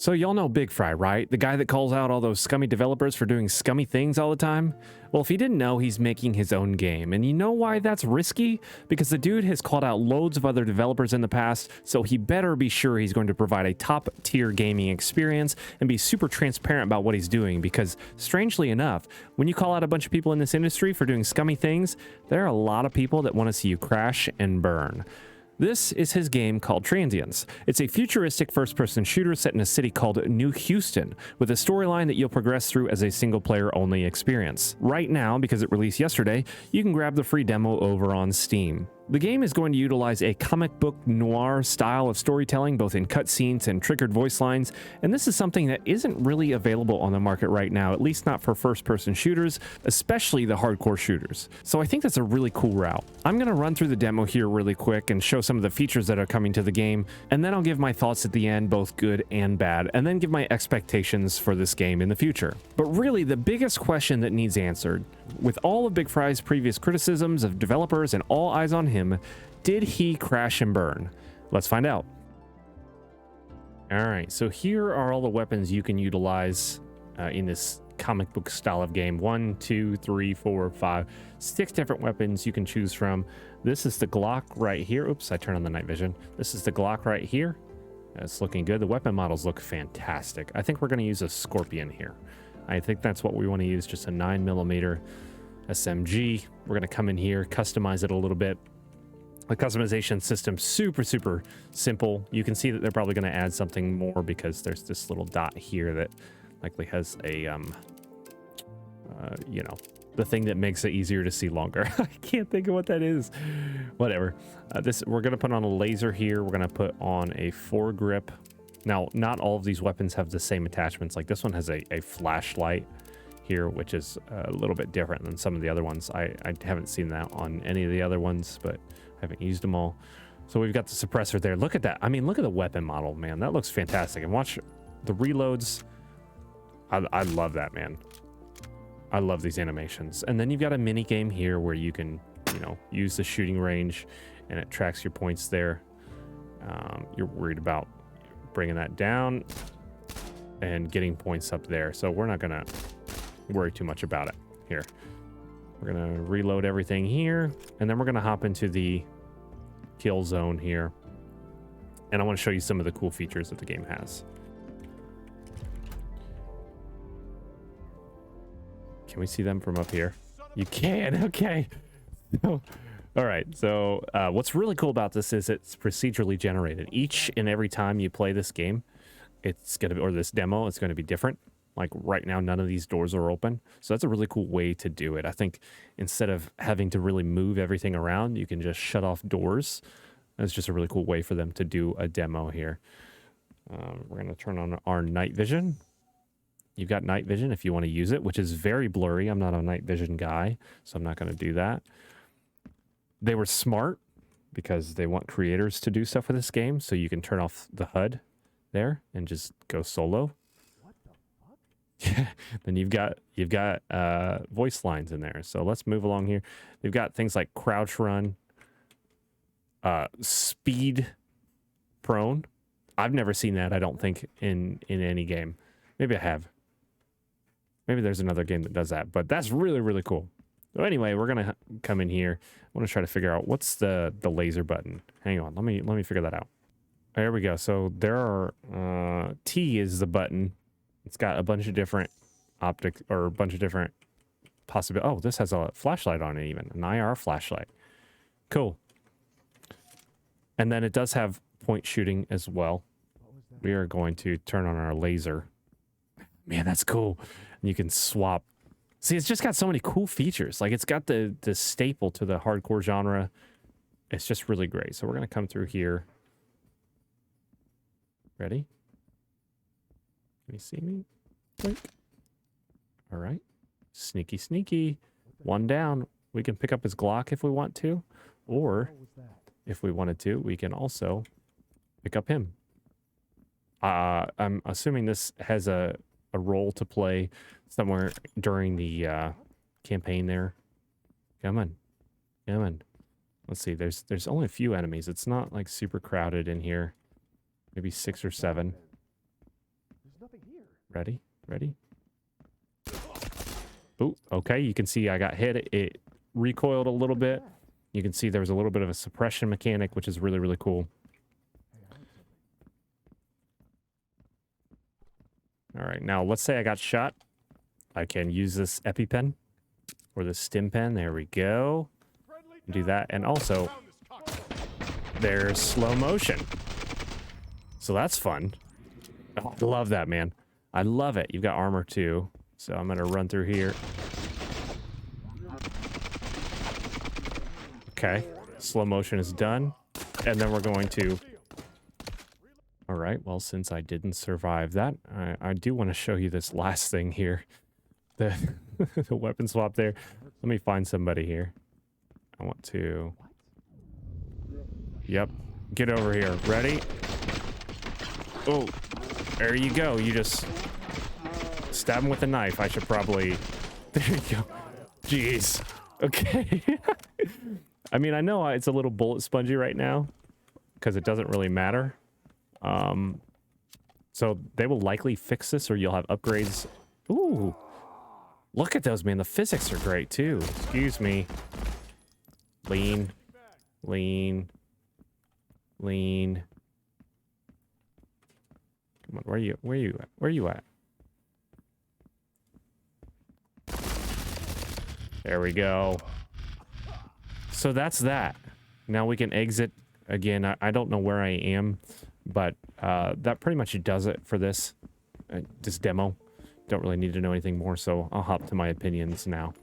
So y'all know BIGFRY, right? The guy that calls out all those scummy developers for doing scummy things all the time? Well, if you didn't know, he's making his own game. And you know why that's risky? Because the dude has called out loads of other developers in the past, so he better be sure he's going to provide a top-tier gaming experience and be super transparent about what he's doing, because strangely enough, when you call out a bunch of people in this industry for doing scummy things, there are a lot of people that want to see you crash and burn. This is his game called Transience. It's a futuristic first-person shooter set in a city called New Houston, with a storyline that you'll progress through as a single-player-only experience. Right now, because it released yesterday, you can grab the free demo over on Steam. The game is going to utilize a comic book noir style of storytelling, both in cutscenes and triggered voice lines, and this is something that isn't really available on the market right now, at least not for first-person shooters, especially the hardcore shooters. So I think that's a really cool route. I'm going to run through the demo here really quick and show some of the features that are coming to the game, and then I'll give my thoughts at the end, both good and bad, and then give my expectations for this game in the future. But really, the biggest question that needs answered, with all of BIGFRY's previous criticisms of developers and all eyes on him, did he crash and burn? Let's find out. All right, so here are all the weapons you can utilize in this comic book style of game. 1, 2, 3, 4, 5, 6 different weapons you can choose from. This is the Glock right here. Oops, I turned on the night vision. This is the Glock right here. It's looking good. The weapon models look fantastic. I think we're going to use a Scorpion here. I think that's what we want to use, just a 9mm SMG. We're going to come in here, customize it a little bit. The customization system super simple. You can see that they're probably going to add something more because there's this little dot here that likely has a you know, the thing that makes it easier to see longer. I can't think of what that is. Whatever. We're going to put on a laser here. We're going to put on a foregrip. Now, not all of these weapons have the same attachments. Like this one has a flashlight here, which is a little bit different than some of the other ones. I haven't seen that on any of the other ones, but I haven't used them all. So we've got the suppressor there. Look at that. I mean, look at the weapon model, man. That looks fantastic. And watch the reloads. I love that, man. I love these animations. And then you've got a mini game here where you can, you know, use the shooting range and it tracks your points there. You're worried about bringing that down and getting points up there. So we're not going to worry too much about it here. We're going to reload everything here, and then we're going to hop into the kill zone here. And I want to show you some of the cool features that the game has. Can we see them from up here? You can, okay. All right, so what's really cool about this is it's procedurally generated. Each and every time you play this game, it's going to be, or this demo, it's going to be different. Like right now, none of these doors are open. So that's a really cool way to do it. I think instead of having to really move everything around, you can just shut off doors. That's just a really cool way for them to do a demo here. We're going to turn on our night vision. You've got night vision if you want to use it, which is very blurry. I'm not a night vision guy, so I'm not going to do that. They were smart because they want creators to do stuff with this game. So you can turn off the HUD there and just go solo. Then you've got voice lines in there. So let's move along here. They've got things like crouch run, speed prone. I've never seen that, I don't think, in any game. Maybe I have. Maybe there's another game that does that, but that's really cool. So anyway, we're gonna come in here. I want to try to figure out what's the laser button. Hang on, let me figure that out. There we go. So there are T is the button. It's got a bunch of different optics, or a bunch of different possibilities. Oh, this has a flashlight on it, even an IR flashlight. Cool. And then it does have point shooting as well. We are going to turn on our laser. Man, that's cool. And you can swap. See, it's just got so many cool features. Like it's got the staple to the hardcore genre. It's just really great. So we're going to come through here. Ready? Can you see me? Blink. All right. Sneaky. One down. We can pick up his Glock if we want to. Or if we wanted to, we can also pick up him. I'm assuming this has a role to play somewhere during the campaign there. Come on. Let's see. There's only a few enemies. It's not like super crowded in here. Maybe 6 or 7. Ready? Ready? Oh, okay. You can see I got hit. It recoiled a little bit. You can see there was a little bit of a suppression mechanic, which is really, really cool. All right, now let's say I got shot. I can use this EpiPen or the stim pen. There we go. Do that. And also, there's slow motion. So that's fun. Oh, I love that, man. I love it. You've got armor too. So I'm going to run through here. Okay. Slow motion is done. And then we're going to... All right. Well, since I didn't survive that, I do want to show you this last thing here. The, the weapon swap there. Let me find somebody here. I want to... Yep. Get over here. Ready? Oh, there you go. You just stab him with a knife. I should probably... There you go. Jeez. Okay. I mean, I know it's a little bullet spongy right now because it doesn't really matter. So they will likely fix this or you'll have upgrades. Ooh. Look at those, man. The physics are great too. Excuse me. Lean. Lean. Lean. Come on, where are you at? There we go. So that's that. Now we can exit. Again, I don't know where I am, but that pretty much does it for this demo. Don't really need to know anything more, so I'll hop to my opinions now.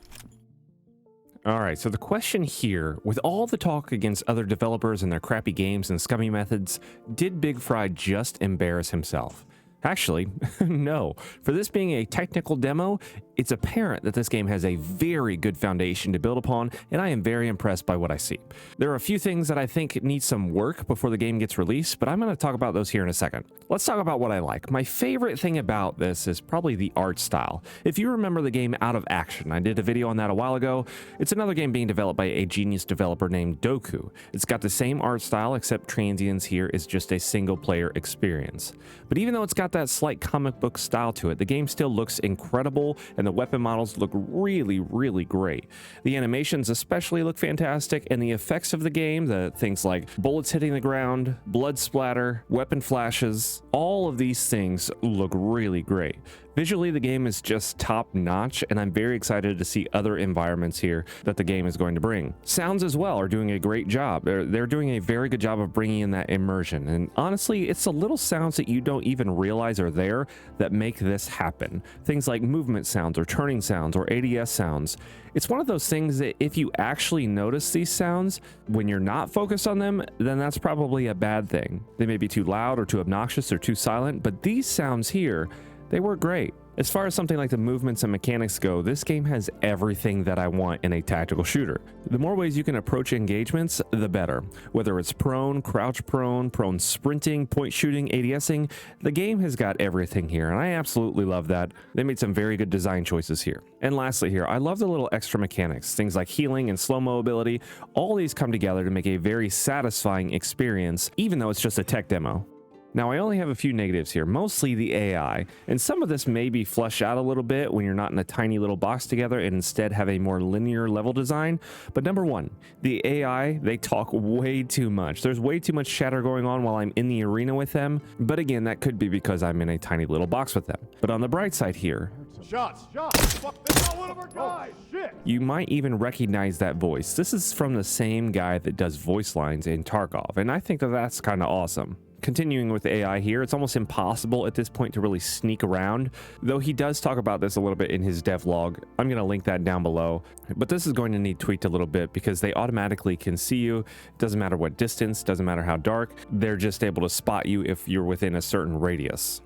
All right, so the question here, with all the talk against other developers and their crappy games and scummy methods, did BIGFRY just embarrass himself? Actually, no. For this being a technical demo, it's apparent that this game has a very good foundation to build upon, and I am very impressed by what I see. There are a few things that I think need some work before the game gets released, but I'm going to talk about those here in a second. Let's talk about what I like. My favorite thing about this is probably the art style. If you remember the game Out of Action, I did a video on that a while ago. It's another game being developed by a genius developer named Doku. It's got the same art style, except Transience here is just a single-player experience. But even though it's got that slight comic book style to it, the game still looks incredible, and the weapon models look really, really great. The animations especially look fantastic, and the effects of the game, the things like bullets hitting the ground, blood splatter, weapon flashes, all of these things look really great. Visually, the game is just top notch, and I'm very excited to see other environments here that the game is going to bring. Sounds as well are doing a great job. They're doing a very good job of bringing in that immersion, and honestly, it's the little sounds that you don't even realize are there that make this happen. Things like movement sounds or turning sounds or ADS sounds. It's one of those things that if you actually notice these sounds when you're not focused on them, then that's probably a bad thing. They may be too loud or too obnoxious or too silent, but these sounds here, they work great. As far as something like the movements and mechanics go, this game has everything that I want in a tactical shooter. The more ways you can approach engagements, the better. Whether it's prone, crouch prone, prone sprinting, point shooting, ADSing, the game has got everything here, and I absolutely love that. They made some very good design choices here. And lastly here, I love the little extra mechanics, things like healing and slow-mo ability. All these come together to make a very satisfying experience, even though it's just a tech demo. Now, I only have a few negatives here, mostly the AI, and some of this may be fleshed out a little bit when you're not in a tiny little box together and instead have a more linear level design. But number one, the AI, they talk way too much. There's way too much chatter going on while I'm in the arena with them, but again, that could be because I'm in a tiny little box with them. But on the bright side here, Shots! Fuck, that's not one of our guys! Shit! You might even recognize that voice. This is from the same guy that does voice lines in Tarkov, and I think that that's kind of awesome. Continuing with AI here, it's almost impossible at this point to really sneak around, though he does talk about this a little bit in his devlog. I'm going to link that down below, but this is going to need tweaked a little bit because they automatically can see you. It doesn't matter what distance, doesn't matter how dark, they're just able to spot you if you're within a certain radius.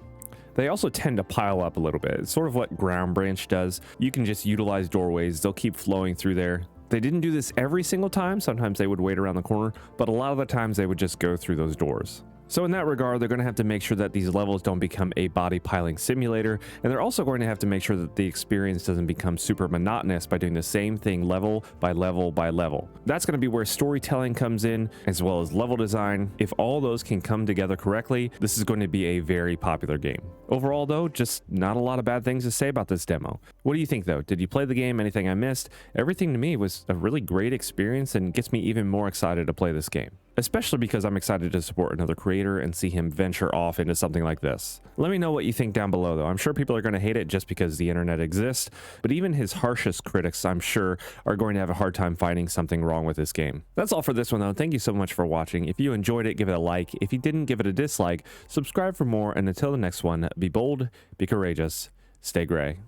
They also tend to pile up a little bit. It's sort of what Ground Branch does. You can just utilize doorways. They'll keep flowing through there. They didn't do this every single time. Sometimes they would wait around the corner, but a lot of the times they would just go through those doors. So in that regard, they're going to have to make sure that these levels don't become a body piling simulator, and they're also going to have to make sure that the experience doesn't become super monotonous by doing the same thing level by level by level. That's going to be where storytelling comes in, as well as level design. If all those can come together correctly, this is going to be a very popular game. Overall though, just not a lot of bad things to say about this demo. What do you think though? Did you play the game? Anything I missed? Everything to me was a really great experience and gets me even more excited to play this game, especially because I'm excited to support another creator and see him venture off into something like this. Let me know what you think down below though. I'm sure people are going to hate it just because the internet exists, but even his harshest critics, I'm sure, are going to have a hard time finding something wrong with this game. That's all for this one though. Thank you so much for watching. If you enjoyed it, give it a like. If you didn't, give it a dislike. Subscribe for more, and until the next one, be bold, be courageous, stay gray.